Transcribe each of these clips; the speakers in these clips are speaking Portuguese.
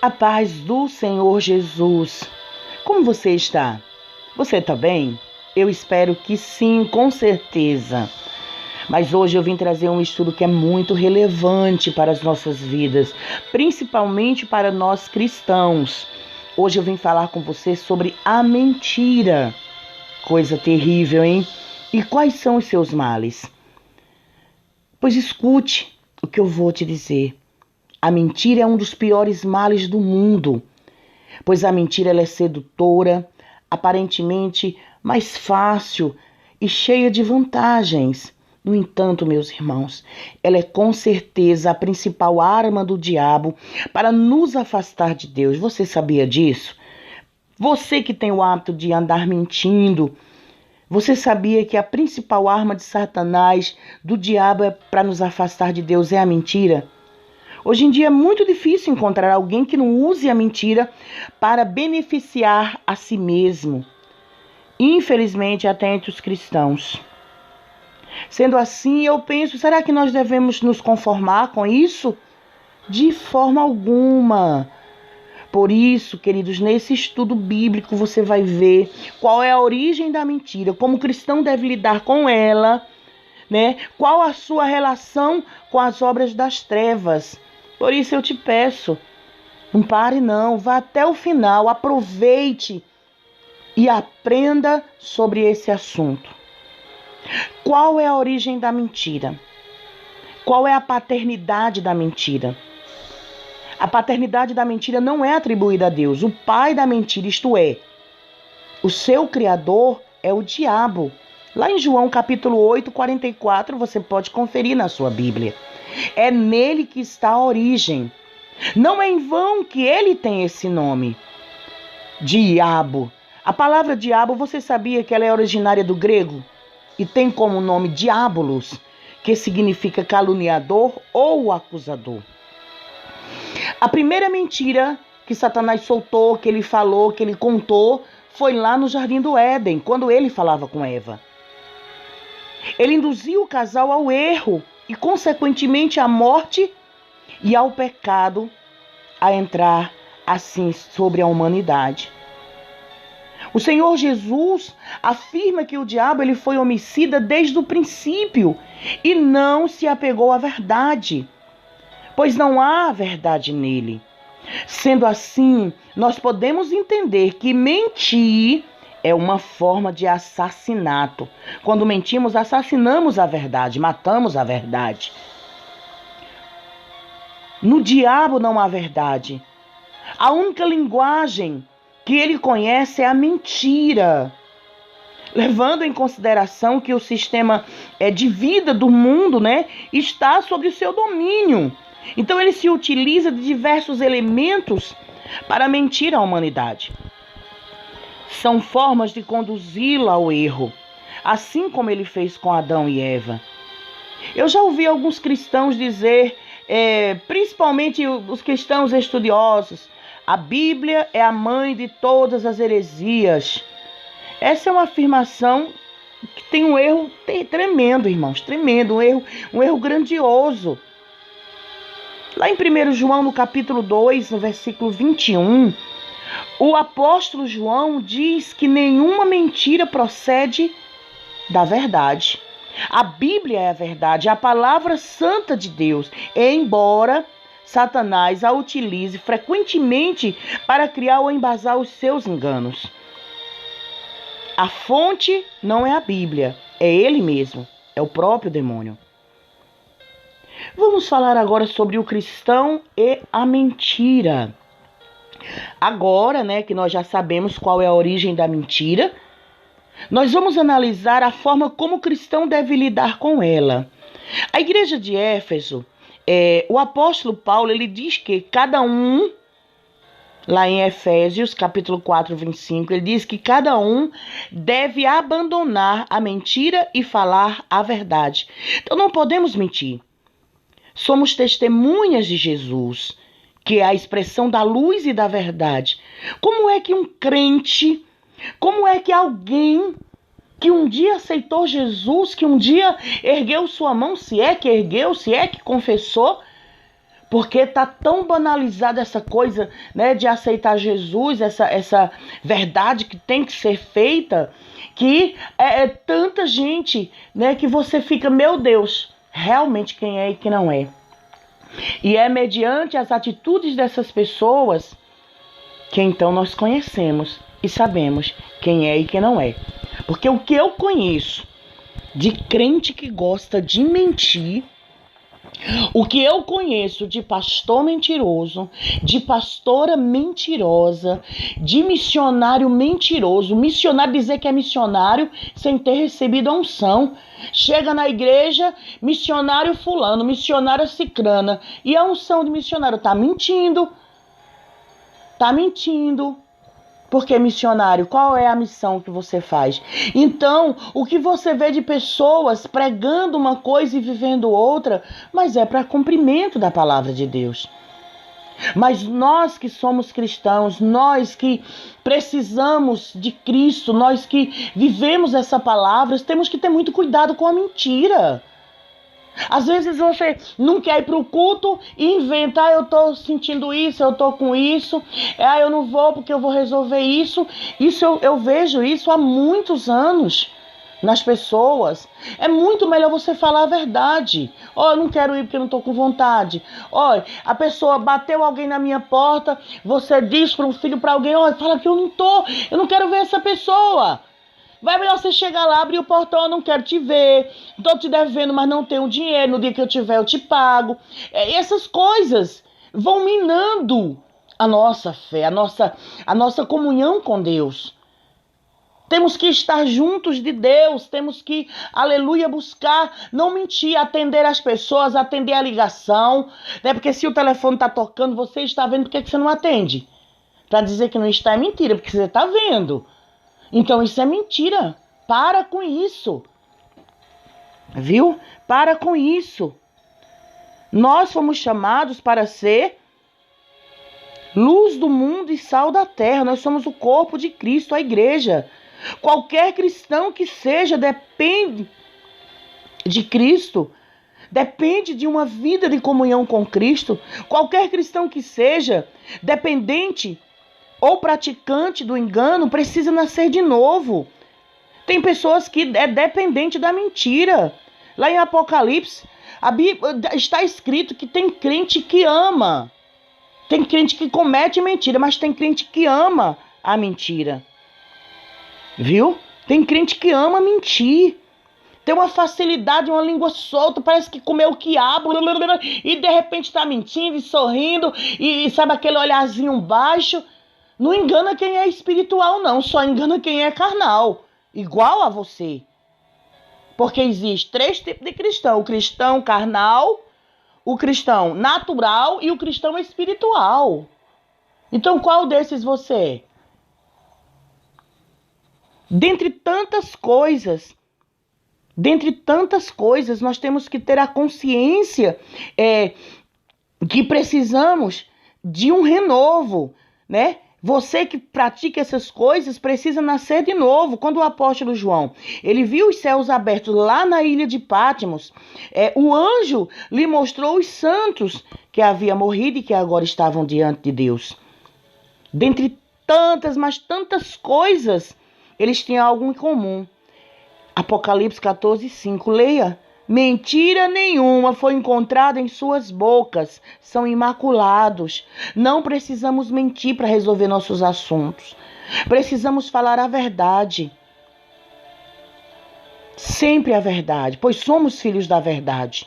A paz do Senhor Jesus. Como você está? Você está bem? Eu espero que sim, com certeza. Mas hoje eu vim trazer um estudo que é muito relevante para as nossas vidas, principalmente para nós cristãos. Hoje eu vim falar com você sobre a mentira. Coisa terrível, hein? E quais são os seus males? Pois escute o que eu vou te dizer. A mentira é um dos piores males do mundo, pois a mentira ela é sedutora, aparentemente mais fácil e cheia de vantagens. No entanto, meus irmãos, ela é com certeza a principal arma do diabo para nos afastar de Deus. Você sabia disso? Você que tem o hábito de andar mentindo, você sabia que a principal arma de Satanás, do diabo, para nos afastar de Deus é a mentira? Hoje em dia é muito difícil encontrar alguém que não use a mentira para beneficiar a si mesmo. Infelizmente, até entre os cristãos. Sendo assim, eu penso, será que nós devemos nos conformar com isso? De forma alguma. Por isso, queridos, nesse estudo bíblico você vai ver qual é a origem da mentira, como o cristão deve lidar com ela, né? Qual a sua relação com as obras das trevas. Por isso eu te peço, não pare não, vá até o final, aproveite e aprenda sobre esse assunto. Qual é a origem da mentira? Qual é a paternidade da mentira? A paternidade da mentira não é atribuída a Deus. O pai da mentira, isto é, o seu criador é o diabo. Lá em João capítulo 8, 44, você pode conferir na sua Bíblia. É nele que está a origem. Não é em vão que ele tem esse nome, diabo. A palavra diabo, você sabia que ela é originária do grego? E tem como nome diabolos, que significa caluniador ou acusador. A primeira mentira que Satanás soltou, que ele falou, que ele contou, foi lá no Jardim do Éden, quando ele falava com Eva. Ele induziu o casal ao erro e, consequentemente, à morte e ao pecado a entrar assim sobre a humanidade. O Senhor Jesus afirma que o diabo ele foi homicida desde o princípio e não se apegou à verdade, pois não há verdade nele. Sendo assim, nós podemos entender que mentir é uma forma de assassinato. Quando mentimos, assassinamos a verdade, matamos a verdade. No diabo não há verdade. A única linguagem que ele conhece é a mentira, levando em consideração que o sistema de vida do mundo, né, está sob o seu domínio. Então ele se utiliza de diversos elementos para mentir à humanidade. São formas de conduzi-la ao erro, assim como ele fez com Adão e Eva. Eu já ouvi alguns cristãos dizer, principalmente os cristãos estudiosos, a Bíblia é a mãe de todas as heresias. Essa é uma afirmação que tem um erro tremendo, irmãos, tremendo, um erro grandioso. Lá em 1 João, no capítulo 2, no versículo 21, o apóstolo João diz que nenhuma mentira procede da verdade. A Bíblia é a verdade, é a palavra santa de Deus, embora Satanás a utilize frequentemente para criar ou embasar os seus enganos. A fonte não é a Bíblia, é ele mesmo, é o próprio demônio. Vamos falar agora sobre o cristão e a mentira. Agora, né, que nós já sabemos qual é a origem da mentira, nós vamos analisar a forma como o cristão deve lidar com ela. A igreja de Éfeso, o apóstolo Paulo, ele diz que cada um, lá em Efésios, capítulo 4, 25, ele diz que cada um deve abandonar a mentira e falar a verdade. Então não podemos mentir. Somos testemunhas de Jesus, que é a expressão da luz e da verdade. Como é que um crente, como é que alguém que um dia aceitou Jesus, que um dia ergueu sua mão, se é que ergueu, se é que confessou, Porque tá tão banalizada essa coisa, né, de aceitar Jesus, essa verdade que tem que ser feita, que é tanta gente, né, que você fica, meu Deus, realmente quem é e quem não é. E é mediante as atitudes dessas pessoas que então nós conhecemos e sabemos quem é e quem não é. Porque o que eu conheço de crente que gosta de mentir, o que eu conheço de pastor mentiroso, de pastora mentirosa, de missionário mentiroso, missionário dizer que é missionário sem ter recebido a unção. Chega na igreja, missionário fulano, missionária cicrana, e a unção de missionário tá mentindo. Tá mentindo. Porque missionário, qual é a missão que você faz? Então, o que você vê de pessoas pregando uma coisa e vivendo outra, mas é para cumprimento da palavra de Deus. Mas nós que somos cristãos, nós que precisamos de Cristo, nós que vivemos essa palavra, temos que ter muito cuidado com a mentira. Às vezes você não quer ir para o culto e inventa, eu estou sentindo isso, eu estou com isso, eu não vou porque eu vou resolver isso. Eu vejo isso há muitos anos nas pessoas. É muito melhor você falar a verdade. Eu não quero ir porque eu não estou com vontade. A pessoa bateu alguém na minha porta, você diz para um filho, para alguém, fala que eu não quero ver essa pessoa. Vai melhor você chegar lá, abrir o portão, eu não quero te ver, estou te devendo, mas não tenho dinheiro, no dia que eu tiver eu te pago. Essas coisas vão minando a nossa fé, a nossa comunhão com Deus. Temos que estar juntos de Deus, temos que, aleluia, buscar, não mentir, atender as pessoas, atender a ligação, né? Porque se o telefone está tocando, você está vendo, por que você não atende? Para dizer que não está é mentira, porque você está vendo. Então isso é mentira. Para com isso. Viu? Para com isso. Nós fomos chamados para ser luz do mundo e sal da terra. Nós somos o corpo de Cristo, a igreja. Qualquer cristão que seja depende de Cristo. Depende de uma vida de comunhão com Cristo. Qualquer cristão que seja dependente ou praticante do engano precisa nascer de novo. Tem pessoas que é dependente da mentira. Lá em Apocalipse, a Bíblia está escrito que tem crente que ama. Tem crente que comete mentira, mas tem crente que ama a mentira. Viu? Tem crente que ama mentir. Tem uma facilidade, uma língua solta, parece que comeu o quiabo, e de repente está mentindo e sorrindo, e sabe aquele olharzinho baixo. Não engana quem é espiritual, não. Só engana quem é carnal. Igual a você. Porque existe 3 tipos de cristão. O cristão carnal, o cristão natural e o cristão espiritual. Então, qual desses você é? Dentre tantas coisas, nós temos que ter a consciência que precisamos de um renovo, né? Você que pratica essas coisas precisa nascer de novo. Quando o apóstolo João, ele viu os céus abertos lá na ilha de Patmos, o anjo lhe mostrou os santos que haviam morrido e que agora estavam diante de Deus. Dentre tantas, mas tantas coisas, eles tinham algo em comum. Apocalipse 14:5, leia. Mentira nenhuma foi encontrada em suas bocas, são imaculados. Não precisamos mentir para resolver nossos assuntos. Precisamos falar a verdade. Sempre a verdade, pois somos filhos da verdade.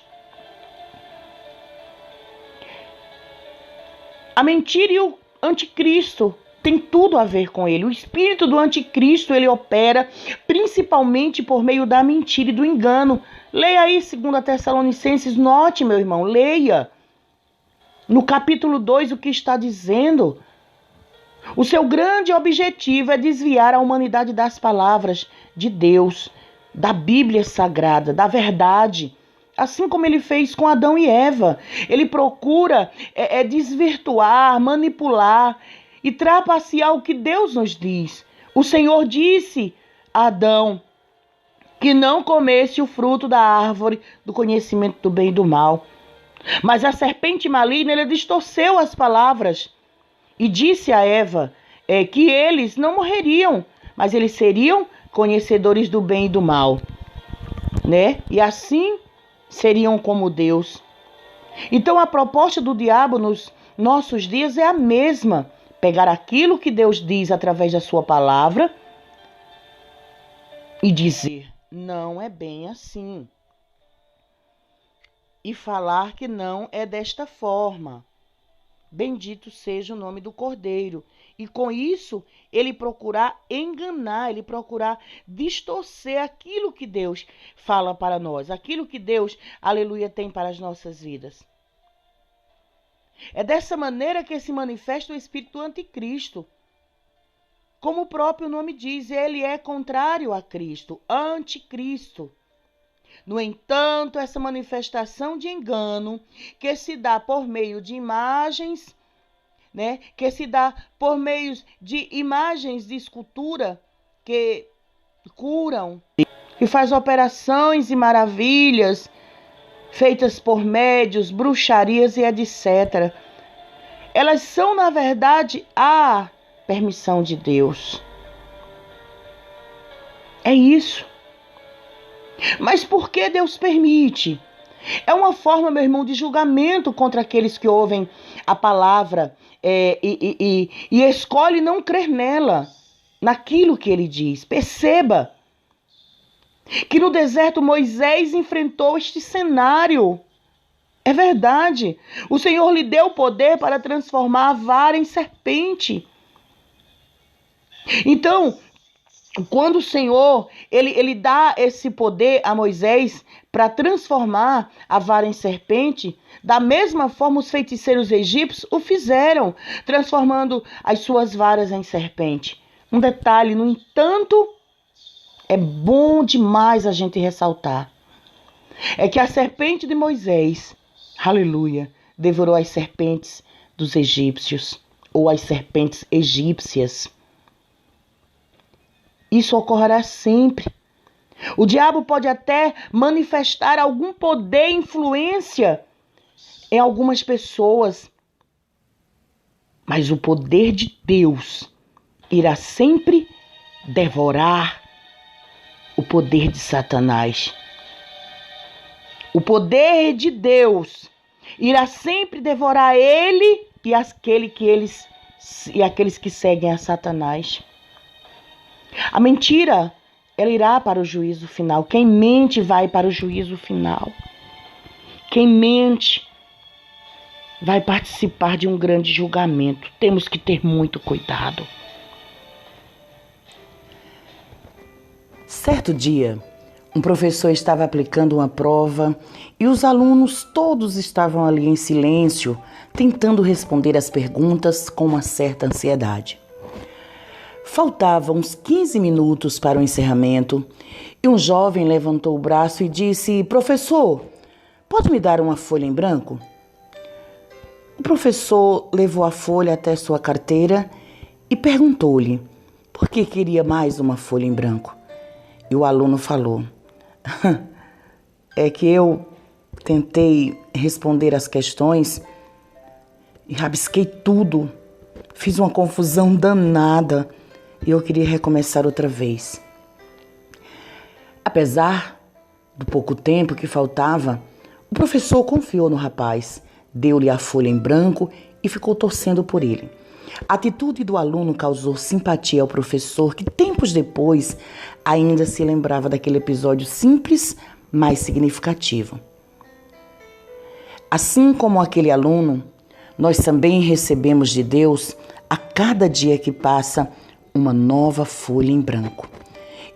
A mentira e o anticristo tem tudo a ver com ele. O espírito do anticristo, ele opera principalmente por meio da mentira e do engano. Leia aí 2 Tessalonicenses, note, meu irmão, leia. No capítulo 2, o que está dizendo? O seu grande objetivo é desviar a humanidade das palavras de Deus, da Bíblia Sagrada, da verdade. Assim como ele fez com Adão e Eva. Ele procura desvirtuar, manipular e trapacear o que Deus nos diz. O Senhor disse a Adão que não comesse o fruto da árvore do conhecimento do bem e do mal. Mas a serpente maligna, ela distorceu as palavras e disse a Eva que eles não morreriam, mas eles seriam conhecedores do bem e do mal, né? E assim seriam como Deus. Então a proposta do diabo nos nossos dias é a mesma: pegar aquilo que Deus diz através da sua palavra e dizer, não é bem assim. E falar que não é desta forma. Bendito seja o nome do Cordeiro. E com isso, ele procurar enganar, ele procurar distorcer aquilo que Deus fala para nós, aquilo que Deus, aleluia, tem para as nossas vidas. É dessa maneira que se manifesta o espírito do anticristo. Como o próprio nome diz, ele é contrário a Cristo, anticristo. No entanto, essa manifestação de engano que se dá por meio de imagens, né? Que se dá por meio de imagens de escultura que curam, que faz operações e maravilhas feitas por médios, bruxarias e etc. Elas são, na verdade, a permissão de Deus. É isso. Mas por que Deus permite? É uma forma, meu irmão, de julgamento contra aqueles que ouvem a palavra e escolhem não crer nela, naquilo que ele diz. Perceba que no deserto Moisés enfrentou este cenário. É verdade. O Senhor lhe deu o poder para transformar a vara em serpente. Então, quando o Senhor, ele dá esse poder a Moisés para transformar a vara em serpente, da mesma forma os feiticeiros egípcios o fizeram, transformando as suas varas em serpente. Um detalhe, no entanto, é bom demais a gente ressaltar, é que a serpente de Moisés, aleluia, devorou as serpentes dos egípcios, ou as serpentes egípcias. Isso ocorrerá sempre. O diabo pode até manifestar algum poder e influência em algumas pessoas, mas o poder de Deus irá sempre devorar o poder de Satanás. O poder de Deus irá sempre devorar ele e aqueles que seguem a Satanás. A mentira, ela irá para o juízo final. Quem mente vai para o juízo final. Quem mente vai participar de um grande julgamento. Temos que ter muito cuidado. Certo dia, um professor estava aplicando uma prova e os alunos todos estavam ali em silêncio, tentando responder as perguntas com uma certa ansiedade. Faltavam uns 15 minutos para o encerramento e um jovem levantou o braço e disse: professor, pode me dar uma folha em branco? O professor levou a folha até sua carteira e perguntou-lhe por que queria mais uma folha em branco. E o aluno falou: é que eu tentei responder as questões e rabisquei tudo, fiz uma confusão danada. E eu queria recomeçar outra vez. Apesar do pouco tempo que faltava, o professor confiou no rapaz, deu-lhe a folha em branco e ficou torcendo por ele. A atitude do aluno causou simpatia ao professor, que tempos depois ainda se lembrava daquele episódio simples, mas significativo. Assim como aquele aluno, nós também recebemos de Deus, a cada dia que passa, uma nova folha em branco.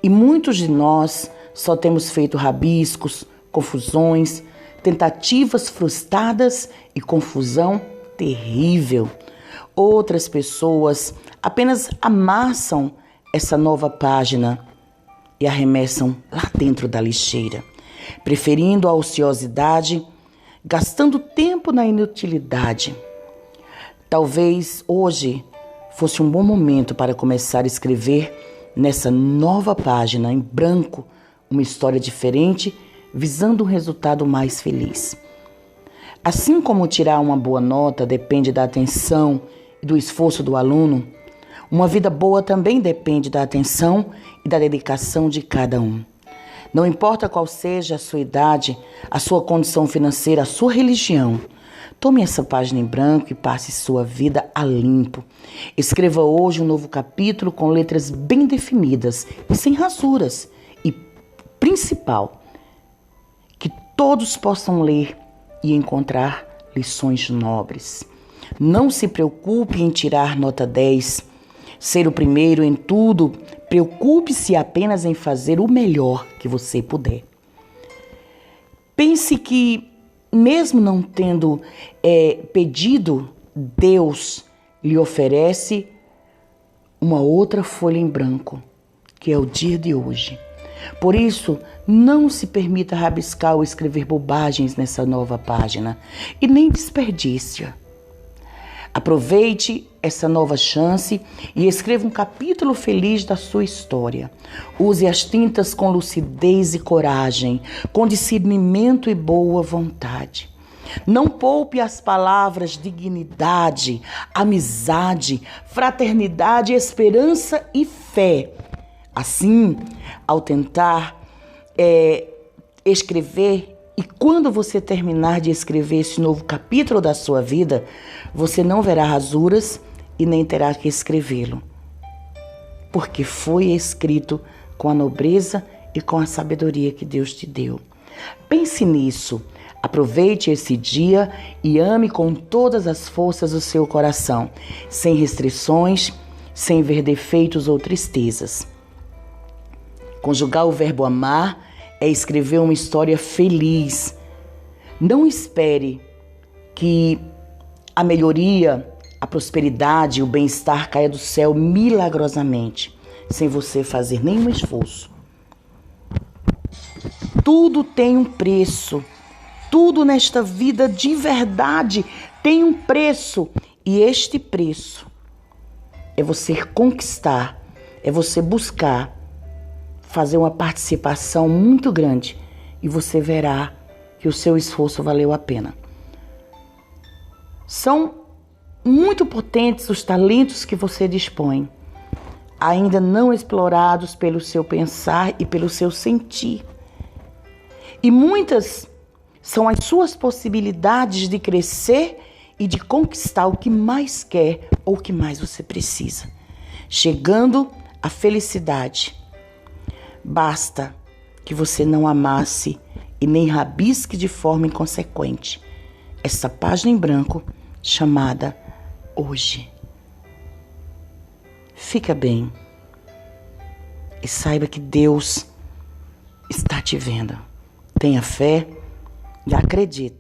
E muitos de nós só temos feito rabiscos, confusões, tentativas frustradas e confusão terrível. Outras pessoas apenas amassam essa nova página e arremessam lá dentro da lixeira, preferindo a ociosidade, gastando tempo na inutilidade. Talvez hoje fosse um bom momento para começar a escrever nessa nova página em branco uma história diferente, visando um resultado mais feliz. Assim como tirar uma boa nota depende da atenção e do esforço do aluno, uma vida boa também depende da atenção e da dedicação de cada um. Não importa qual seja a sua idade, a sua condição financeira, a sua religião, tome essa página em branco e passe sua vida a limpo. Escreva hoje um novo capítulo com letras bem definidas e sem rasuras. E, principal, que todos possam ler e encontrar lições nobres. Não se preocupe em tirar nota 10, ser o primeiro em tudo. Preocupe-se apenas em fazer o melhor que você puder. Pense que, mesmo não tendo pedido, Deus lhe oferece uma outra folha em branco, que é o dia de hoje. Por isso, não se permita rabiscar ou escrever bobagens nessa nova página e nem desperdice-a. Aproveite essa nova chance e escreva um capítulo feliz da sua história. Use as tintas com lucidez e coragem, com discernimento e boa vontade. Não poupe as palavras dignidade, amizade, fraternidade, esperança e fé. Assim, ao tentar escrever, e quando você terminar de escrever esse novo capítulo da sua vida, você não verá rasuras e nem terá que escrevê-lo, porque foi escrito com a nobreza e com a sabedoria que Deus te deu. Pense nisso, aproveite esse dia e ame com todas as forças o seu coração, sem restrições, sem ver defeitos ou tristezas. Conjugar o verbo amar é escrever uma história feliz. Não espere que a melhoria, a prosperidade, o bem-estar caia do céu milagrosamente, sem você fazer nenhum esforço. Tudo tem um preço. Tudo nesta vida de verdade tem um preço. E este preço é você conquistar, é você buscar fazer uma participação muito grande e você verá que o seu esforço valeu a pena. São muito potentes os talentos que você dispõe, ainda não explorados pelo seu pensar e pelo seu sentir. E muitas são as suas possibilidades de crescer e de conquistar o que mais quer ou o que mais você precisa, chegando à felicidade. Basta que você não amasse e nem rabisque de forma inconsequente essa página em branco chamada hoje. Fica bem e saiba que Deus está te vendo. Tenha fé e acredite.